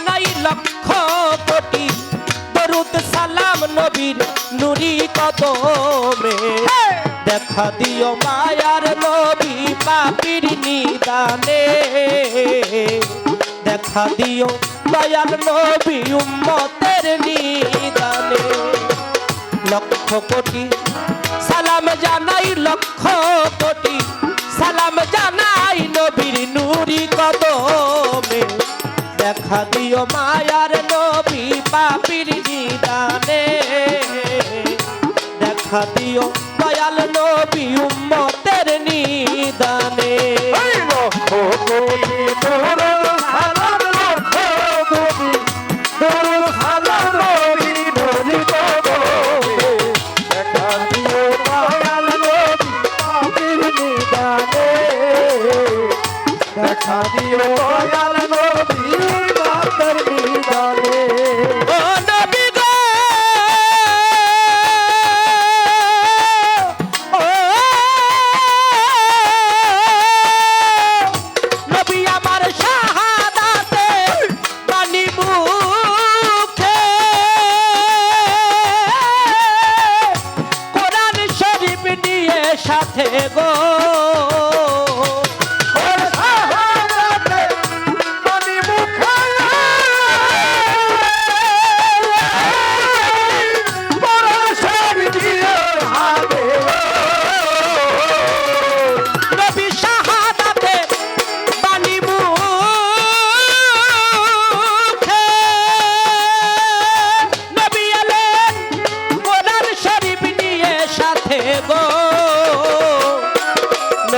জানাই লক্ষ কোটি দরুদ সালাম নবীর নুরি কদমে দেখা দিও মায়ার নবী পাপীর নিদানে দেখা দিও দয়াল নবী উম্মতের নিদানে লক্ষ কোটি সালাম জানাই লক্ষ কোটি সালাম জানাই নবীর নুরি কদমে দেখা দিও মায়ার নবী পাপীর নিদানে দেখা দিও দয়াল নবী উম্মতের নিদানে লক্ষ কোটি দরুদ সালাম লক্ষ কোটি দরুদ সালাম নবী নুরি কদমে দেখা দিও দয়াল নবী পাপীর নিদানে দেখা দিও দয়াল নবী পাপীর নিদানে ও নবী গো ও নবী আমার শাহাদাতে বাণী মুখে কোরআন শরীফ নিয়ে সাথে গো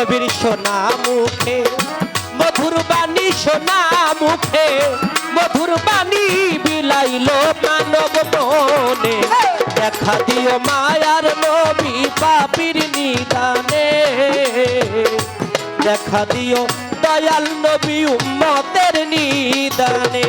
নবীর সোনা মুখে মধুর বাণী সোনা মুখে মধুর বাণী বিলাইল মানব মনে দেখা দিও মায়ার নবী পাপীর নিদানে দেখা দিও দয়াল নবী উম্মতের নিদানে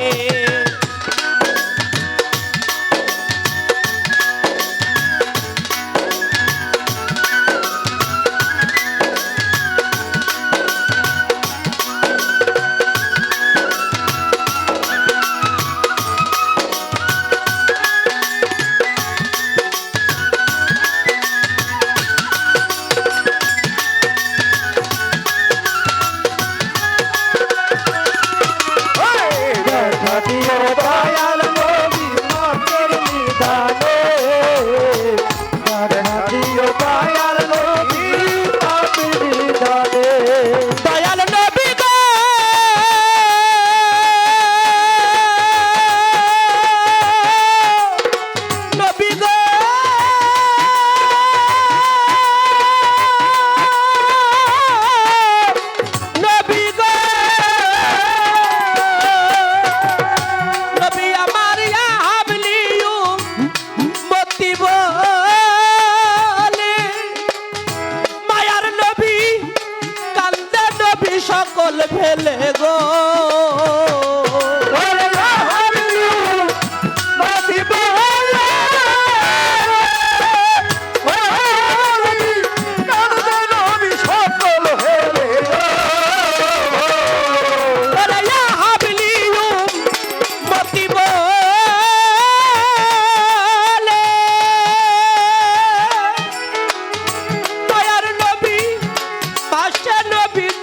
সকল ফেলে গো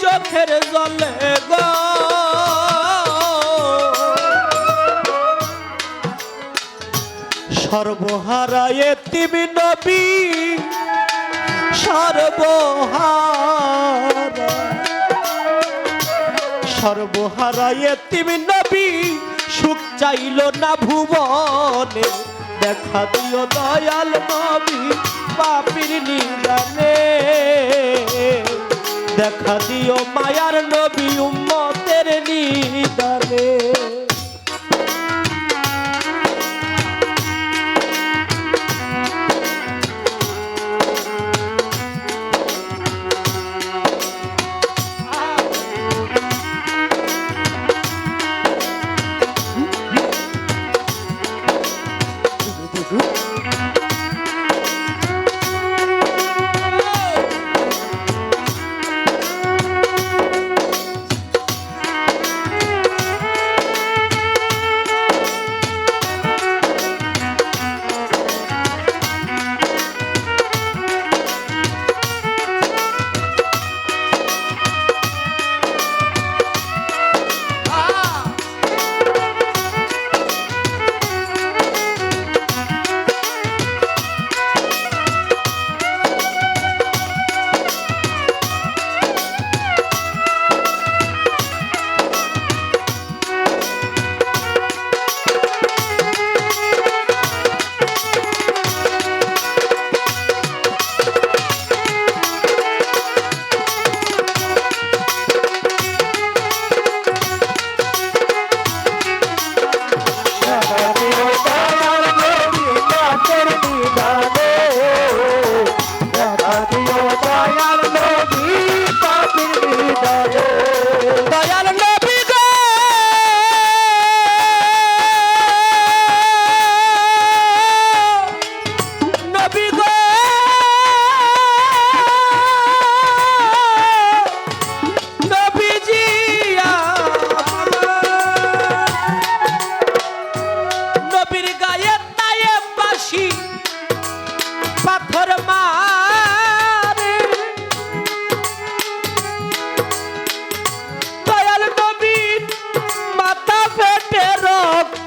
চোখের জলে গো সর্বহারা এতিম নবী সর্বহারা এতিম নবী সুখ চাইল না ভুবনে দেখা দিও দয়াল নবী পাপীর নিদানে দেখা দিও মায়ার নবী উম্মতের নিদানে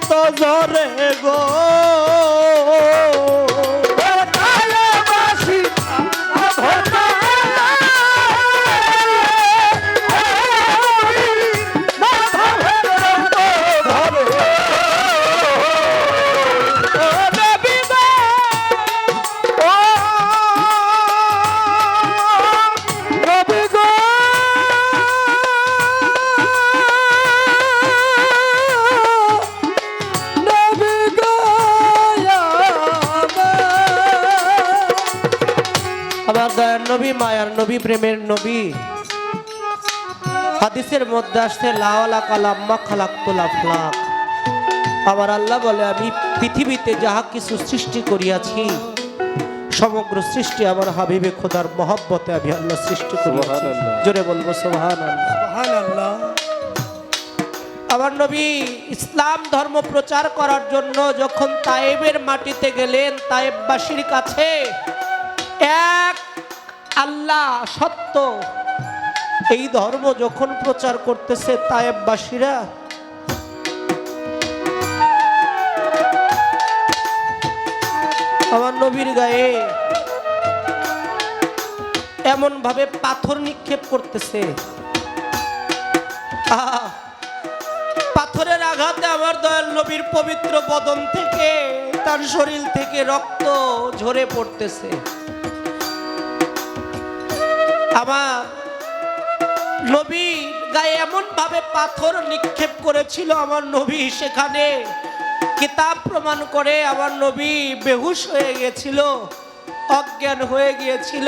রক্ত ঝরে গো তালেবাসী ধরনা মাধবের রক্ত ধরে ও নবী গো নবী গো আমার দয়ার নবী মায়ার নবী প্রেমের নবী হাদিসের মধ্যে আসছে লাওয়ালা কালাম্মা খালাক্তুল আফলাক আমার আল্লাহ বলে আমি পৃথিবীতে যাহা কিছু সৃষ্টি করিয়াছি সমগ্র সৃষ্টি আমার হাবিবে খোদার মহব্বতে আমি আল্লাহ সৃষ্টি করিয়াছি সুবহানাল্লাহ। জোরে বলবো সুবহানাল্লাহ সুবহানাল্লাহ আমার নবী ইসলাম ধর্ম প্রচার করার জন্য যখন তায়েবের মাটিতে গেলেন তায়েববাসীর কাছে এক আল্লাহ সত্য এই ধর্ম যখন প্রচার করতেছে তায়েববাসীরা আমার নবীর গায়ে এমন ভাবে পাথর নিক্ষেপ করতেছে আহ পাথরের আঘাতে আমার দয়াল নবীর পবিত্র বদন থেকে তার শরীর থেকে রক্ত ঝরে পড়তেছে আমার নবীর গায়ে এমন ভাবে পাথর নিক্ষেপ করেছিল আমার নবী সেখানে কিতাব প্রমাণ করে আমার নবী বেহুশ হয়ে গিয়েছিল অজ্ঞান হয়ে গিয়েছিল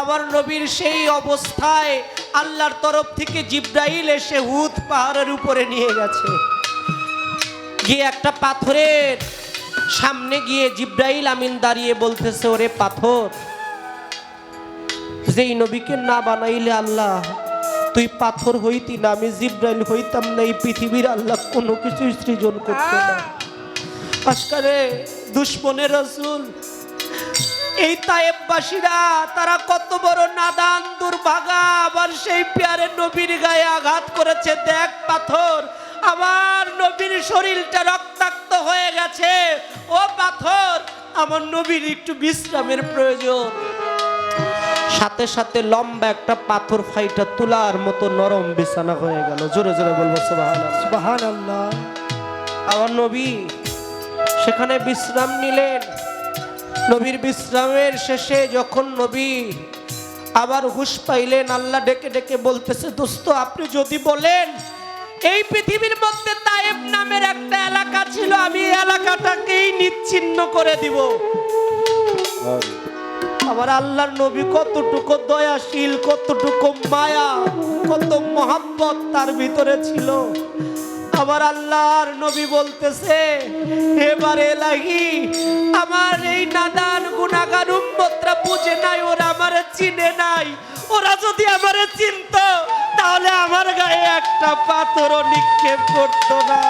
আমার নবীর সেই অবস্থায় আল্লাহর তরফ থেকে জিব্রাইল এসে হুদ পাহাড়ের উপরে নিয়ে গেছে গিয়ে একটা পাথরের সামনে গিয়ে জিব্রাইল আমিন দাঁড়িয়ে বলতেছে ওরে পাথর যেই নবীকে না বানাইলে আল্লাহ তুই পাথর হইতি না আমি জিব্রাইল হইতাম না এই পৃথিবীর আল্লাহ কোনো কিছু সৃজন করতো না আজকালে দুশ্মনের রাসূল এই তায়েববাসীরা তারা কত বড় নাদান দুর্ভাগা আবার সেই প্যারে নবীর গায়ে আঘাত করেছে দেখ পাথর আমার নবীর শরীরটা রক্তাক্ত হয়ে গেছে ও পাথর আমার নবীর একটু বিশ্রামের প্রয়োজন সাথে সাথে লম্বা একটা পাথর ফাইটা তুলার মতো নরম বিছানা হয়ে গেল জোরে জোরে বলবো সুবহানাল্লাহ সুবহানাল্লাহ আমার নবী সেখানে বিশ্রাম নিলেন নবীর বিশ্রামের শেষে যখন নবী আবার হুঁশ পাইলেন আল্লাহ ডেকে ডেকে বলতেছে দোস্ত আপনি যদি বলেন এই পৃথিবীর মধ্যে তায়েব নামের একটা এলাকা ছিল আমি এই এলাকাটাকেই নিচ্ছিন্ন করে দিব আমার আল্লাহর নবী কতটুকু দয়াশীল কতটুকু মায়া কত মহাব্বত তার ভিতরে ছিল আমার আল্লাহর নবী বলতেছে এবারে লাগি আমার এই নাদান গুনাহগার উম্মতরা বুঝে নাই ওরা আমারে চিনে নাই ওরা যদি আমারে চিনতো তাহলে আমার গায়ে একটা পাথরও নিক্ষেপ করতো না